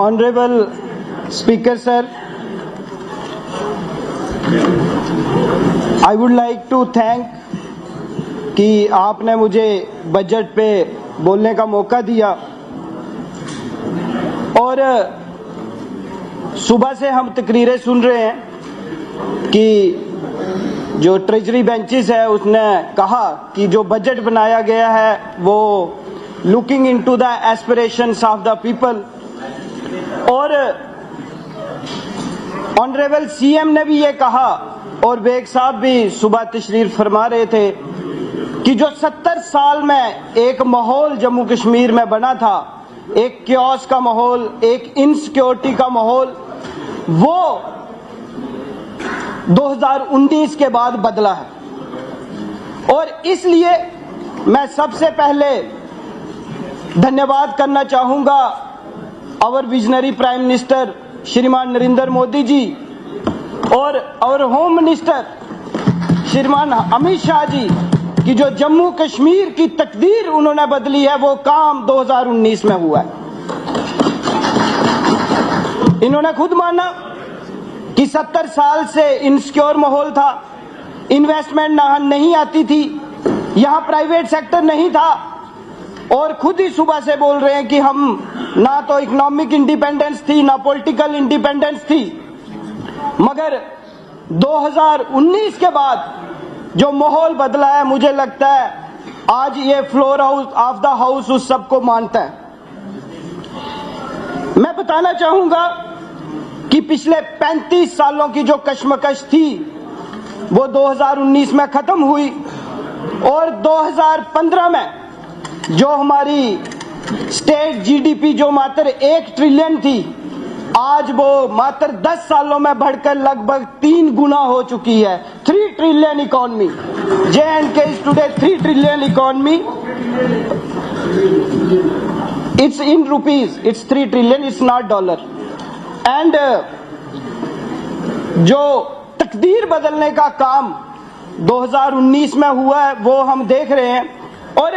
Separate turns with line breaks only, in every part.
Honorable Speaker Sir, I would like to thank कि आपने मुझे बजट पे बोलने का मौका दिया। और सुबह से हम तकरीरें सुन रहे हैं कि जो ट्रेजरी बेंचेस है उसने कहा कि जो बजट बनाया गया है वो looking into the aspirations of the people. और ऑनरेबल सीएम ने भी ये कहा और बेग साहब भी सुबह तशरीर फरमा रहे थे कि जो 70 साल में एक माहौल जम्मू कश्मीर में बना था, एक क्योस का माहौल, एक इनसिक्योरिटी का माहौल, वो 2019 के बाद बदला है। और इसलिए मैं सबसे पहले धन्यवाद करना चाहूंगा आवर विजनरी प्राइम मिनिस्टर श्रीमान नरेंद्र मोदी जी और आवर होम मिनिस्टर श्रीमान अमित शाह जी कि जो जम्मू कश्मीर की तकदीर उन्होंने बदली है वो काम 2019 में हुआ है। इन्होंने खुद माना कि 70 साल से इनसिक्योर माहौल था, इन्वेस्टमेंट नहीं आती थी, यहां प्राइवेट सेक्टर नहीं था, और खुद ही सुबह से बोल रहे हैं कि हम ना तो इकोनॉमिक इंडिपेंडेंस थी ना पॉलिटिकल इंडिपेंडेंस थी। मगर 2019 के बाद जो माहौल बदला है, मुझे लगता है आज ये floor house of the house उस सबको मानता है। मैं बताना चाहूंगा कि पिछले 35 सालों की जो कश्मकश थी वो 2019 में खत्म हुई और 2015 में जो हमारी स्टेट जीडीपी जो मात्र 1 ट्रिलियन थी, आज वो मात्र 10 सालों में बढ़कर लगभग 3 गुना हो चुकी है। 3 trillion economy. J&K is today 3 trillion economy. It's in rupees. It's 3 trillion. It's not dollar. And जो तकदीर बदलने का काम 2019 में हुआ है वो हम देख रहे हैं। और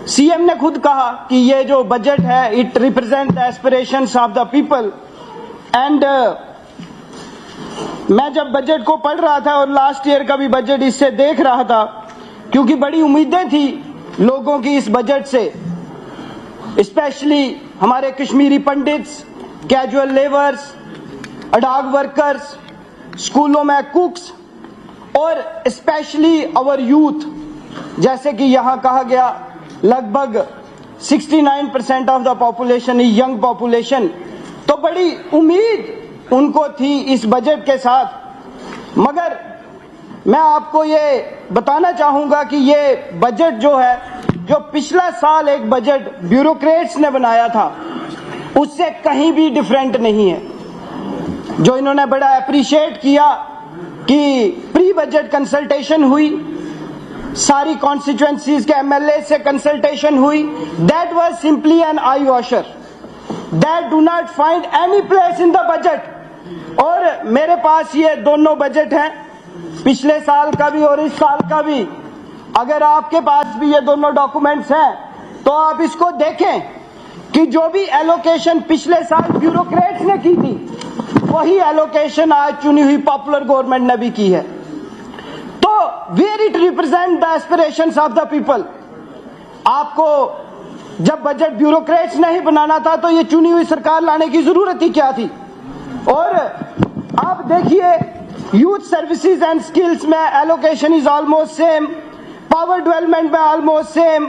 सीएम ने खुद कहा कि ये जो बजट है it represent the aspirations of the people. And मैं जब बजट को पढ़ रहा था और लास्ट ईयर का भी बजट इससे देख रहा था, क्योंकि बड़ी उम्मीदें थी लोगों की इस बजट से, स्पेशली हमारे कश्मीरी पंडित्स, कैजुअल लेबर्स, अडाग वर्कर्स, स्कूलों में कुक्स और स्पेशली आवर यूथ। जैसे कि यहां कहा गया लगभग 69% of the population is young population, तो बड़ी उम्मीद उनको थी इस बजट के साथ। मगर मैं आपको ये बताना चाहूंगा कि ये बजट जो है, जो पिछला साल एक बजट ब्यूरोक्रेट्स ने बनाया था उससे कहीं भी डिफरेंट नहीं है। जो इन्होंने बड़ा अप्रिशिएट किया कि प्री बजट कंसल्टेशन हुई, सारी कॉन्स्टिट्यूएंसीज के एमएलए से कंसल्टेशन हुई, that was simply an eyewash, that do not find any place in the budget. और मेरे पास ये दोनों बजट हैं, पिछले साल का भी और इस साल का भी। अगर आपके पास भी ये दोनों डॉक्यूमेंट्स हैं तो आप इसको देखें कि जो भी एलोकेशन पिछले साल ब्यूरोक्रेट्स ने की थी वही एलोकेशन आज चुनी हुई पॉपुलर गवर्नमेंट ने भी की है। तो where it represent the aspirations of the people. आपको जब बजट ब्यूरोक्रेट्स नहीं बनाना था तो ये चुनी हुई सरकार लाने की जरूरत ही क्या थी। और आप देखिए यूथ सर्विसेज एंड स्किल्स में allocation is almost same, power development में ऑलमोस्ट सेम,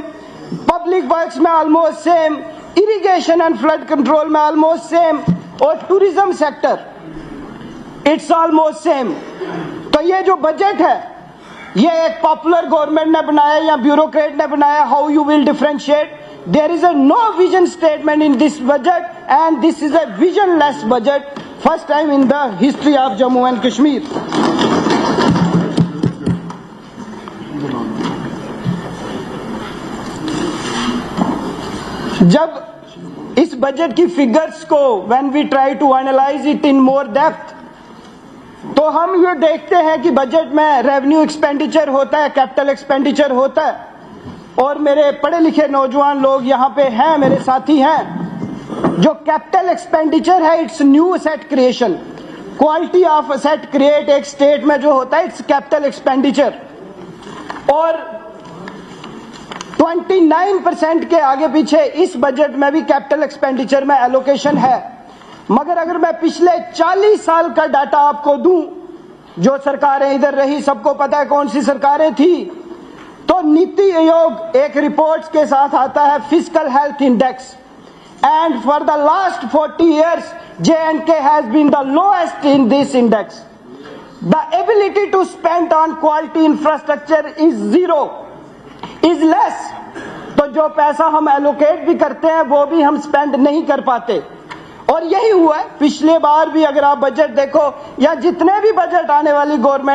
पब्लिक वर्क्स में almost same, irrigation and flood control में ऑलमोस्ट सेम, और tourism sector it's almost same. तो ये जो बजट है ये एक पॉपुलर गवर्नमेंट ने बनाया या ब्यूरोक्रेट ने बनाया, how you will differentiate? There is a no vision statement in this budget and this is a visionless budget, first time in the history of Jammu and Kashmir. जब इस बजट की फिगर्स को when we try to analyse it in more depth तो हम ये देखते हैं कि बजट में रेवेन्यू एक्सपेंडिचर होता है, कैपिटल एक्सपेंडिचर होता है। और मेरे पढ़े लिखे नौजवान लोग यहाँ पे हैं, मेरे साथी हैं, जो कैपिटल एक्सपेंडिचर है it's new asset creation, quality of asset create एक स्टेट में जो होता है इट्स कैपिटल एक्सपेंडिचर। और 29% के आगे पीछे इस बजट में भी कैपिटल एक्सपेंडिचर में एलोकेशन है। मगर अगर मैं पिछले 40 साल का डाटा आपको दूं, जो सरकारें इधर रही सबको पता है कौन सी सरकारें थी, तो नीति आयोग एक रिपोर्ट के साथ आता है fiscal health index, and for the last 40 years J&K has been the lowest in this index. The ability to spend on quality infrastructure is zero, is less. तो जो पैसा हम एलोकेट भी करते हैं वो भी हम स्पेंड नहीं कर पाते। और यही हुआ है पिछले बार भी। अगर आप बजट देखो या जितने भी बजट आने वाली गवर्नमेंट